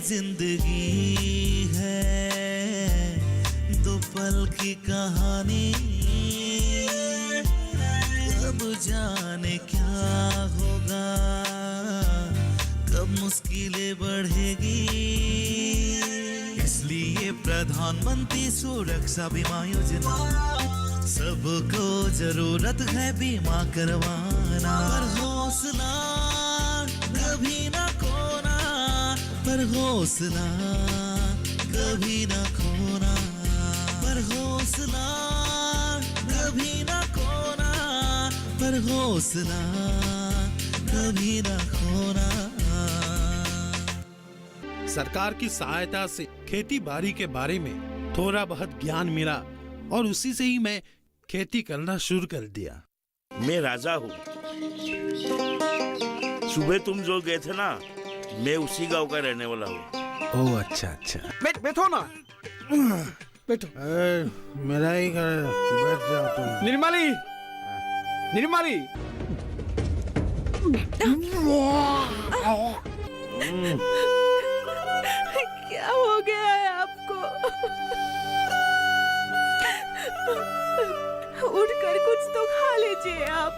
जिंदगी है दो पल की कहानी, अब जाने क्या होगा, कब मुश्किलें बढ़ेगी। इसलिए प्रधानमंत्री सुरक्षा बीमा योजना, सबको जरूरत है बीमा करवाना। पर हौसला कभी ना खोना, पर हौसला कभी ना खोना, पर हौसला कभी ना खोना, पर हौसला कभी ना खोना। सरकार की सहायता से खेती बाड़ी के बारे में थोड़ा बहुत ज्ञान मिला और उसी से ही मैं खेती करना शुरू कर दिया। मैं राजा हूँ। सुबह तुम जो गए थे ना, मैं उसी गांव का रहने वाला हूँ। ओह अच्छा अच्छा। बैठो ना, बैठो। मेरा ही घर, बैठ जाओ तुम। निर्मली, निर्मली। क्या हो गया है आपको? उठकर कुछ तो खा लीजिए आप।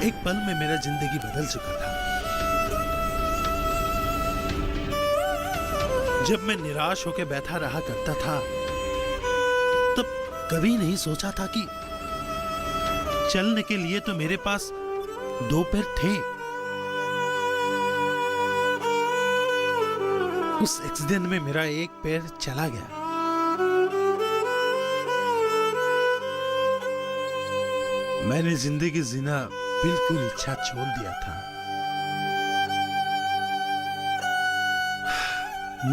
एक पल में मेरा जिंदगी बदल चुका था। जब मैं निराश होकर बैठा रहा करता था, तब कभी नहीं सोचा था कि चलने के लिए तो मेरे पास दो पैर थे। उस एक्सीडेंट में मेरा एक पैर चला गया। मैंने जिंदगी जीना बिल्कुल इच्छा छोड़ दिया था।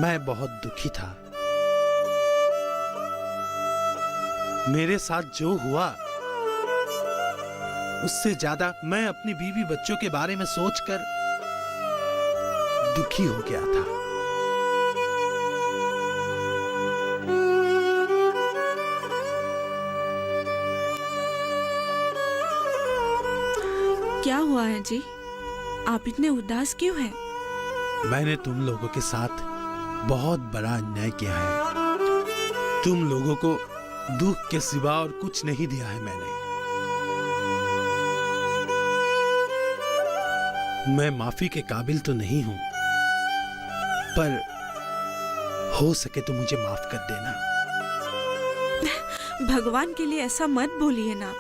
मैं बहुत दुखी था। मेरे साथ जो हुआ उससे ज्यादा मैं अपनी बीवी बच्चों के बारे में सोचकर दुखी हो गया था। क्या हुआ है जी? आप इतने उदास क्यों हैं? मैंने तुम लोगों के साथ बहुत बड़ा अन्याय किया है। तुम लोगों को दुख के सिवा और कुछ नहीं दिया है मैंने। मैं माफी के काबिल तो नहीं हूं, पर हो सके तो मुझे माफ कर देना। भगवान के लिए ऐसा मत बोलिए ना।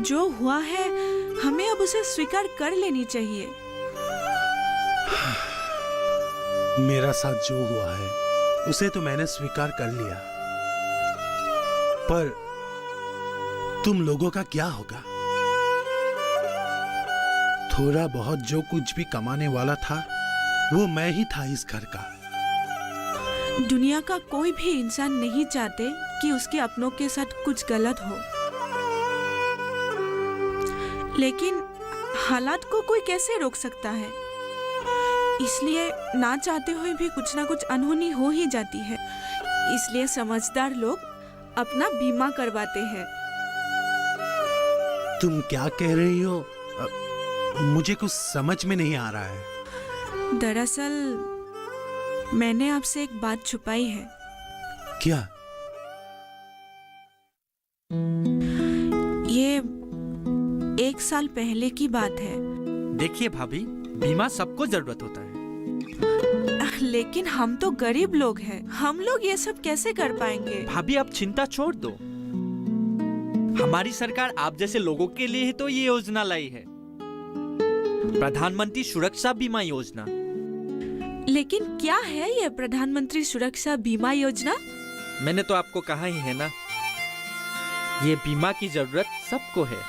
जो हुआ है हमें अब उसे स्वीकार कर लेनी चाहिए। मेरा साथ जो हुआ है उसे तो मैंने स्वीकार कर लिया, पर तुम लोगों का क्या होगा? थोड़ा बहुत जो कुछ भी कमाने वाला था वो मैं ही था इस घर का। दुनिया का कोई भी इंसान नहीं चाहते कि उसके अपनों के साथ कुछ गलत हो, लेकिन हालात को कोई कैसे रोक सकता है? इसलिए ना चाहते हुए भी कुछ ना कुछ अनहोनी हो ही जाती है। इसलिए समझदार लोग अपना बीमा करवाते हैं। तुम क्या कह रही हो? मुझे कुछ समझ में नहीं आ रहा है। दरअसल मैंने आपसे एक बात छुपाई है। क्या? ये 1 साल पहले की बात है। देखिए भाभी, बीमा सबको जरूरत होता है। लेकिन हम तो गरीब लोग हैं, हम लोग ये सब कैसे कर पाएंगे? भाभी आप चिंता छोड़ दो, हमारी सरकार आप जैसे लोगों के लिए ही तो ये योजना लाई है, प्रधानमंत्री सुरक्षा बीमा योजना। लेकिन क्या है ये प्रधानमंत्री सुरक्षा बीमा योजना? मैंने तो आपको कहा ही है ना, ये बीमा की जरूरत सबको है।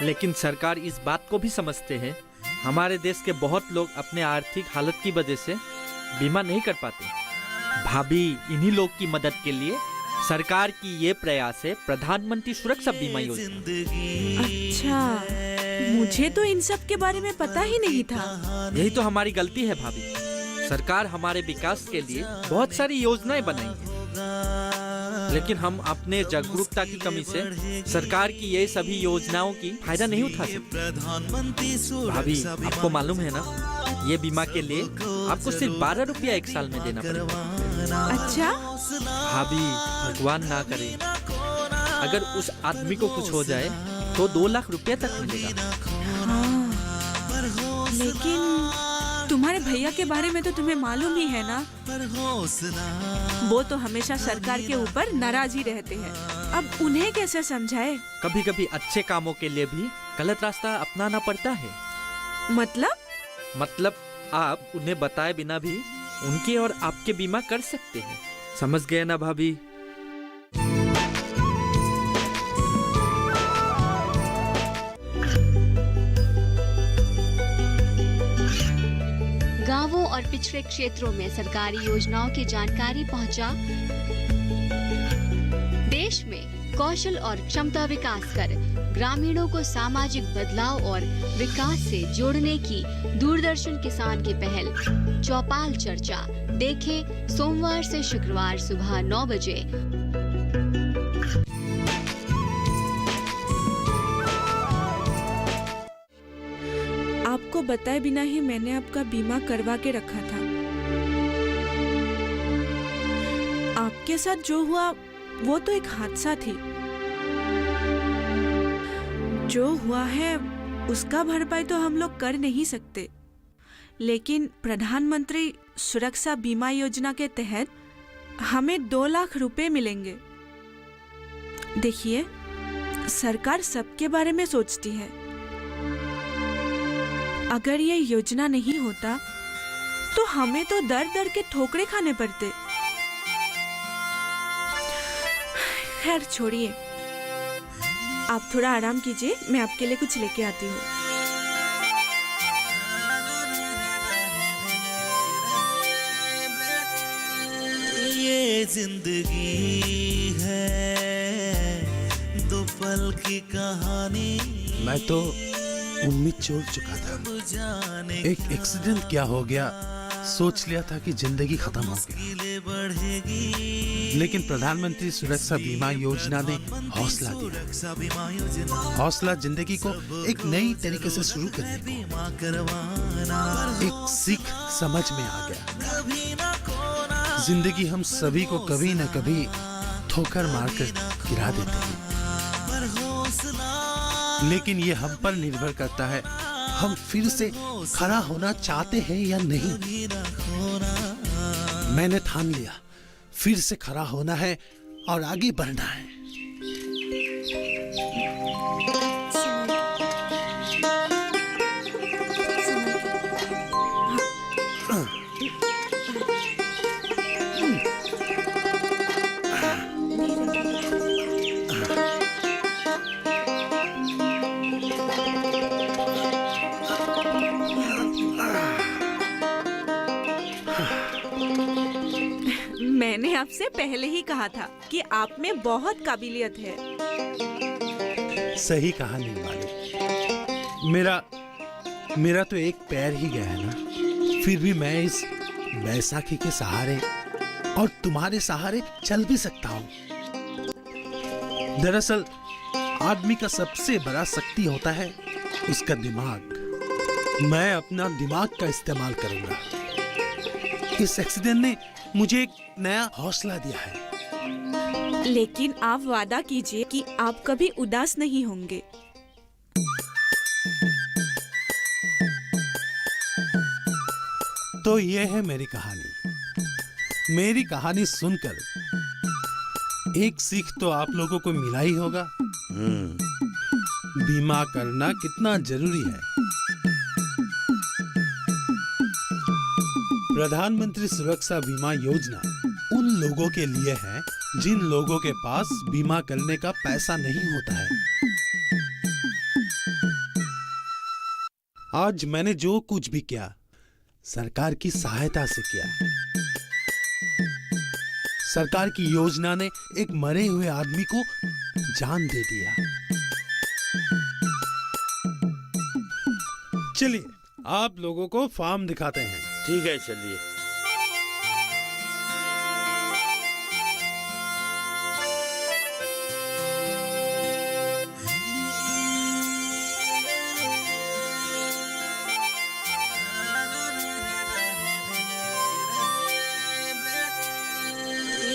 लेकिन सरकार इस बात को भी समझते हैं, हमारे देश के बहुत लोग अपने आर्थिक हालत की वजह से बीमा नहीं कर पाते। भाभी, इन्हीं लोग की मदद के लिए सरकार की ये प्रयास है प्रधानमंत्री सुरक्षा बीमा योजना। अच्छा, मुझे तो इन सब के बारे में पता ही नहीं था। यही तो हमारी गलती है भाभी, सरकार हमारे विकास के लिए बहुत सारी योजनाएं बनाई है, लेकिन हम अपने जागरूकता की कमी से सरकार की ये सभी योजनाओं की फायदा नहीं उठा सकते। भाभी, आपको मालूम है ना, ये बीमा के लिए आपको सिर्फ 12 रुपया 1 साल में देना पड़ेगा। अच्छा? भाभी, भगवान ना करे अगर उस आदमी को कुछ हो जाए तो 2 लाख रुपया तक मिलेगा। हाँ, लेकिन तुम्हारे भैया के बारे में तो तुम्हें मालूम ही है ना, वो तो हमेशा सरकार के ऊपर नाराज ही रहते हैं। अब उन्हें कैसे समझाए? कभी कभी अच्छे कामों के लिए भी गलत रास्ता अपनाना पड़ता है। मतलब आप उन्हें बताए बिना भी उनके और आपके बीमा कर सकते हैं। समझ गए ना भाभी? गांवों और पिछड़े क्षेत्रों में सरकारी योजनाओं की जानकारी पहुंचा। देश में कौशल और क्षमता विकास कर ग्रामीणों को सामाजिक बदलाव और विकास से जोड़ने की दूरदर्शन किसान की पहल चौपाल चर्चा देखें सोमवार से शुक्रवार सुबह 9 बजे। आपको बताए बिना ही मैंने आपका बीमा करवा के रखा था। आपके साथ जो हुआ वो तो एक हादसा थी। जो हुआ है उसका भरपाई तो हम लोग कर नहीं सकते, लेकिन प्रधानमंत्री सुरक्षा बीमा योजना के तहत हमें 2 लाख रुपए मिलेंगे। देखिए, सरकार सबके बारे में सोचती है। अगर ये योजना नहीं होता तो हमें तो दर दर के ठोकरे खाने पड़ते। खैर छोड़िए, आप थोड़ा आराम कीजिए, मैं आपके लिए कुछ लेके आती हूँ। ये जिंदगी है 2 पल की कहानी। मैं तो उम्मीद छोड़ चुका था। एक एक्सीडेंट क्या हो गया, सोच लिया था कि जिंदगी खत्म हो गई, लेकिन प्रधानमंत्री सुरक्षा बीमा योजना ने हौसला दिया। हौसला जिंदगी को एक नई तरीके से शुरू करने को, एक सीख समझ में आ गया। जिंदगी हम सभी को कभी न कभी ठोकर मारकर गिरा देते हैं, लेकिन ये हम पर निर्भर करता है, हम फिर से खड़ा होना चाहते हैं या नहीं। मैंने ठान लिया, फिर से खड़ा होना है और आगे बढ़ना है। मैंने आपसे पहले ही कहा था कि आप में बहुत काबिलियत है। सही कहा नीलवाणी, मेरा तो एक पैर ही गया है ना, फिर भी मैं इस बैसाखी के सहारे और तुम्हारे सहारे चल भी सकता हूँ। दरअसल आदमी का सबसे बड़ा शक्ति होता है उसका दिमाग। मैं अपना दिमाग का इस्तेमाल करूंगा। इस एक्सीडेंट ने मुझे एक नया हौसला दिया है। लेकिन आप वादा कीजिए कि आप कभी उदास नहीं होंगे। तो ये है मेरी कहानी। मेरी कहानी सुनकर एक सीख तो आप लोगों को मिला ही होगा। बीमा करना कितना जरूरी है। प्रधानमंत्री सुरक्षा बीमा योजना उन लोगों के लिए है जिन लोगों के पास बीमा करने का पैसा नहीं होता है। आज मैंने जो कुछ भी किया सरकार की सहायता से किया। सरकार की योजना ने एक मरे हुए आदमी को जान दे दिया। चलिए आप लोगों को फार्म दिखाते हैं। ठीक है, चलिए।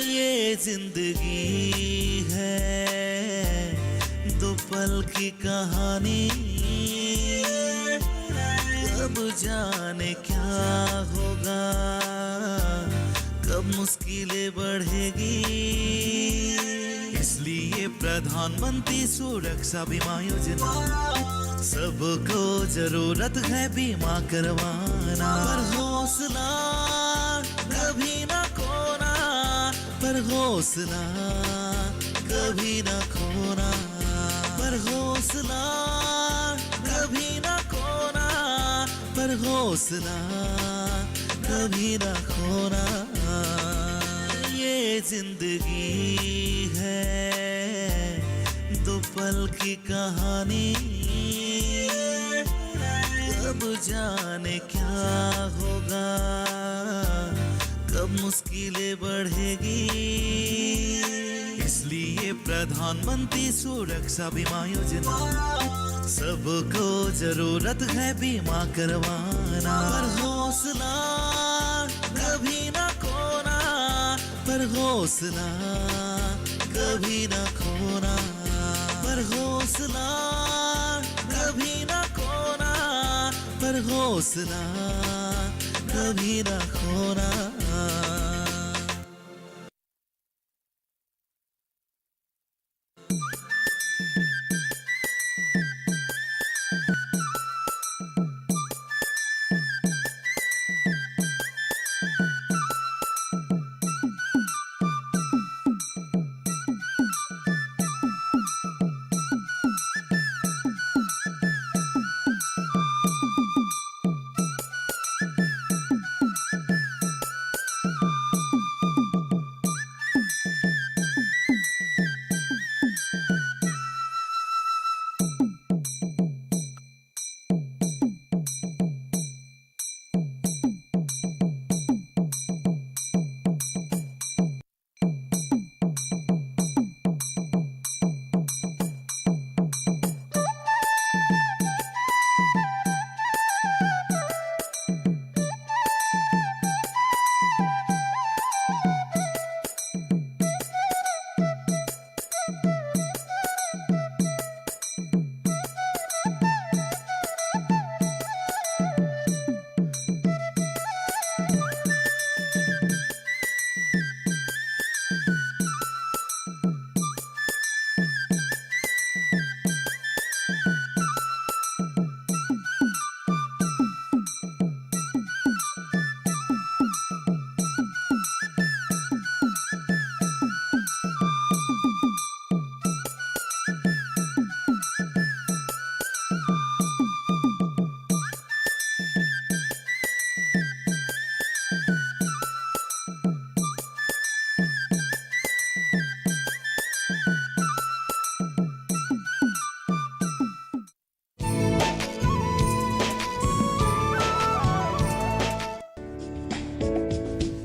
ये जिंदगी है दो पल की कहानी, कब जाने क्या होगा, कब मुश्किलें बढ़ेगी। इसलिए प्रधानमंत्री सुरक्षा बीमा योजना सबको जरूरत है बीमा करवाना। पर हौसला कभी ना खोना, पर हौसला कभी ना खोना, पर हौसला कभी ना खोना, पर हौसला कभी ना खोना। ये जिंदगी है दो पल की कहानी, कब जाने क्या होगा, कब मुश्किलें बढ़ेगी। इसलिए प्रधानमंत्री सुरक्षा बीमा योजना सबको जरूरत है बीमा करवाना। पर हौसला कभी ना खोना, पर हौसला कभी ना खोना, पर हौसला कभी ना खोना, पर हौसला कभी ना खोना।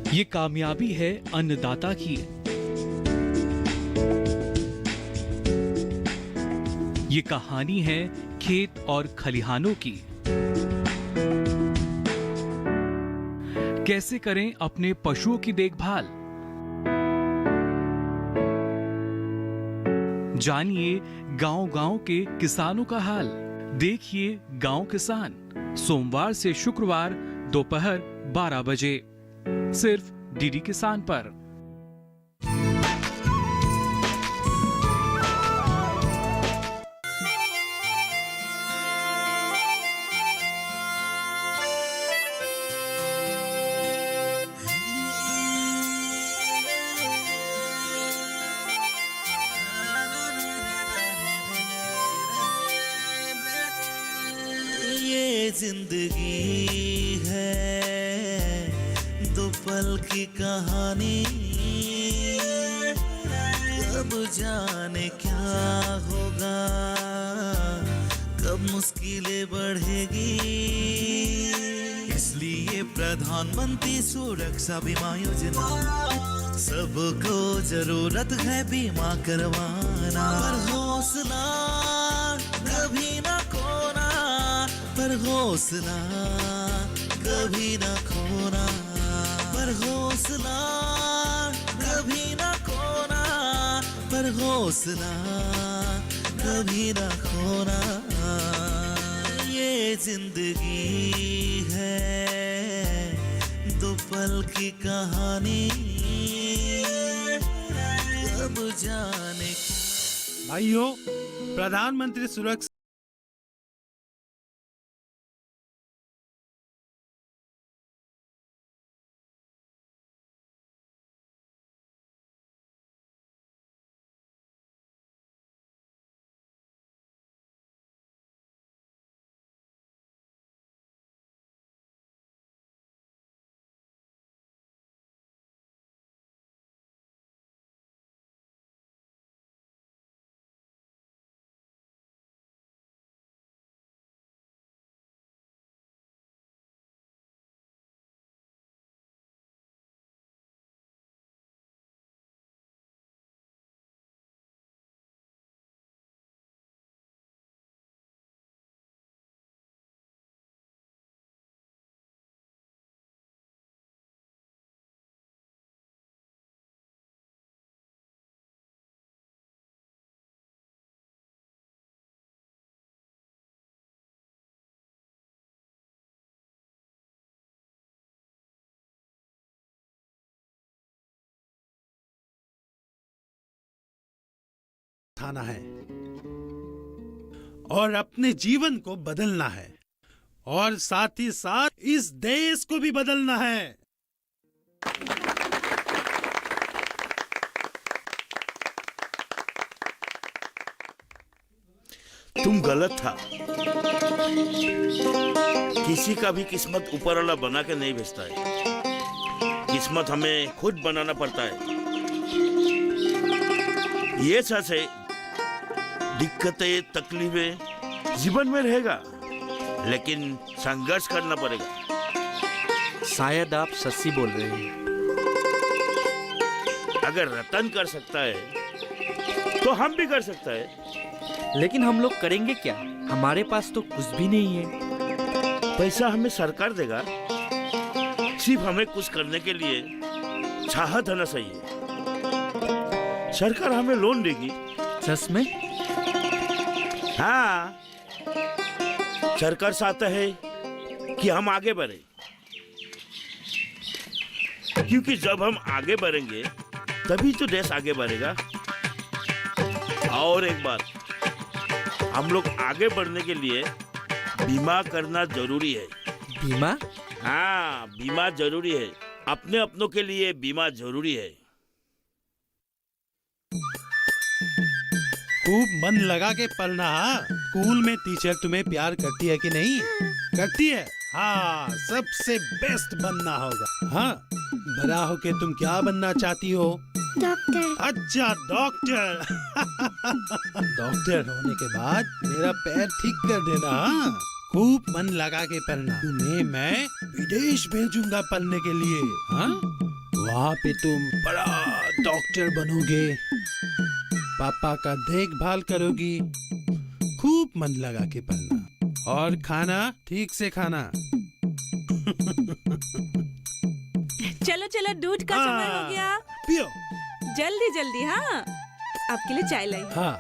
ये कामयाबी है अन्नदाता की। ये कहानी है खेत और खलिहानों की। कैसे करें अपने पशुओं की देखभाल, जानिए गांव-गांव के किसानों का हाल। देखिए गांव किसान सोमवार से शुक्रवार दोपहर 12 बजे सिर्फ डीडी किसान पर। ये जिंदगी है दो पल की कहानी, कब जाने क्या होगा, कब मुश्किलें बढ़ेगी। इसलिए प्रधानमंत्री सुरक्षा बीमा योजना, सबको जरूरत है बीमा करवाना। पर हौसला कभी ना खोना, पर हौसला कभी ना खोना, पर हौसला कभी ना खोना, पर हौसला कभी ना खोना। ये जिंदगी है दो पल की कहानी, कब जाने। भाइयों, प्रधानमंत्री सुरक्षा उठाना है और अपने जीवन को बदलना है, और साथ ही साथ इस देश को भी बदलना है। तुम गलत था। किसी का भी किस्मत ऊपर वाला बना के नहीं भेजता है, किस्मत हमें खुद बनाना पड़ता है। ये सच है, दिक्कतें तकलीफें जीवन में रहेगा, लेकिन संघर्ष करना पड़ेगा। शायद आप सच्ची बोल रहे हैं। अगर रतन कर सकता है तो हम भी कर सकता है। लेकिन हम लोग करेंगे क्या? हमारे पास तो कुछ भी नहीं है। पैसा हमें सरकार देगा, सिर्फ हमें कुछ करने के लिए चाहत होना चाहिए। सरकार हमें लोन देगी। सच में? हाँ, सरकार चाहता है कि हम आगे बढ़े, क्योंकि जब हम आगे बढ़ेंगे तभी तो देश आगे बढ़ेगा। और एक बात, हम लोग आगे बढ़ने के लिए बीमा करना जरूरी है। बीमा? हाँ, बीमा जरूरी है। अपने अपनों के लिए बीमा जरूरी है। खूब मन लगा के पढ़ना। हाँ, स्कूल में टीचर तुम्हें प्यार करती है कि नहीं? करती है। हाँ, सबसे बेस्ट बनना होगा। हाँ, बड़ा होके तुम क्या बनना चाहती हो? डॉक्टर। अच्छा, डॉक्टर। डॉक्टर होने के बाद मेरा पैर ठीक कर देना। हाँ, खूब मन लगा के पढ़ना। तुम्हें मैं विदेश भेजूंगा पढ़ने के लिए। हाँ, वहाँ पे तुम बड़ा डॉक्टर बनोगे, पापा का देखभाल करोगी। खूब मन लगा के पढ़ना और खाना ठीक से खाना। चलो चलो, दूध का समय हो गया। पियो। जल्दी जल्दी। हाँ, आपके लिए चाय लाई। हाँ,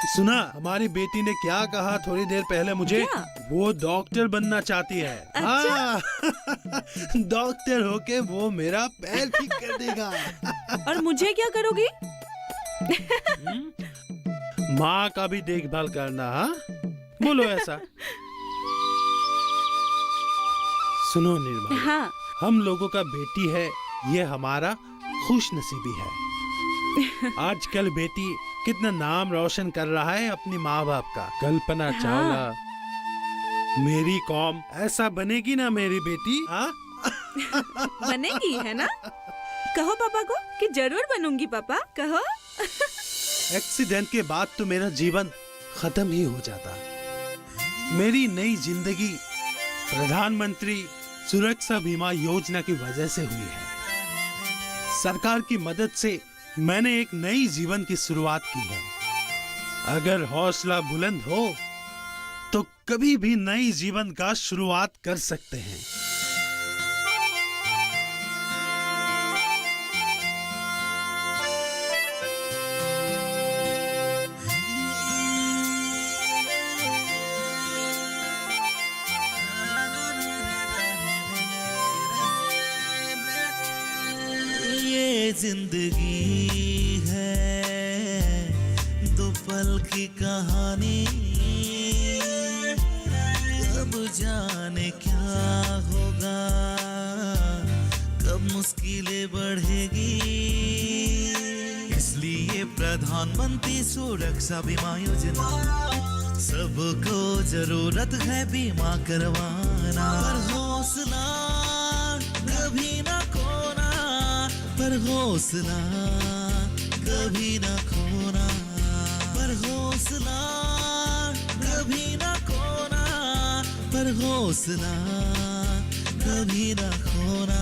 सुना हमारी बेटी ने क्या कहा थोड़ी देर पहले मुझे? क्या? वो डॉक्टर बनना चाहती है। हाँ डॉक्टर होके वो मेरा पैर ठीक कर देगा। और मुझे क्या करोगी? माँ का भी देखभाल करना। हाँ बोलो ऐसा। सुनो निर्मला, हाँ। हम लोगों का बेटी है, ये हमारा खुश नसीबी है। आजकल बेटी कितना नाम रोशन कर रहा है अपनी माँ बाप का। कल्पना चावला, मेरी कौम ऐसा बनेगी ना मेरी बेटी। हाँ बनेगी, है ना? कहो पापा को कि जरूर बनूंगी पापा, कहो। एक्सीडेंट के बाद तो मेरा जीवन खत्म ही हो जाता। मेरी नई जिंदगी प्रधानमंत्री सुरक्षा बीमा योजना की वजह से हुई है। सरकार की मदद से मैंने एक नई जीवन की शुरुआत की है। अगर हौसला बुलंद हो तो कभी भी नई जीवन का शुरुआत कर सकते हैं। ये जिंदगी है दो पल की कहानी, कब जाने क्या होगा, कब मुश्किलें बढ़ेगी। इसलिए प्रधानमंत्री सुरक्षा बीमा योजना, सबको जरूरत है बीमा करवाना। पर हौसला कभी ना खोना, पर हौसला कभी ना खोना, पर हौसला कभी ना खोना, पर हौसला कभी ना खोना।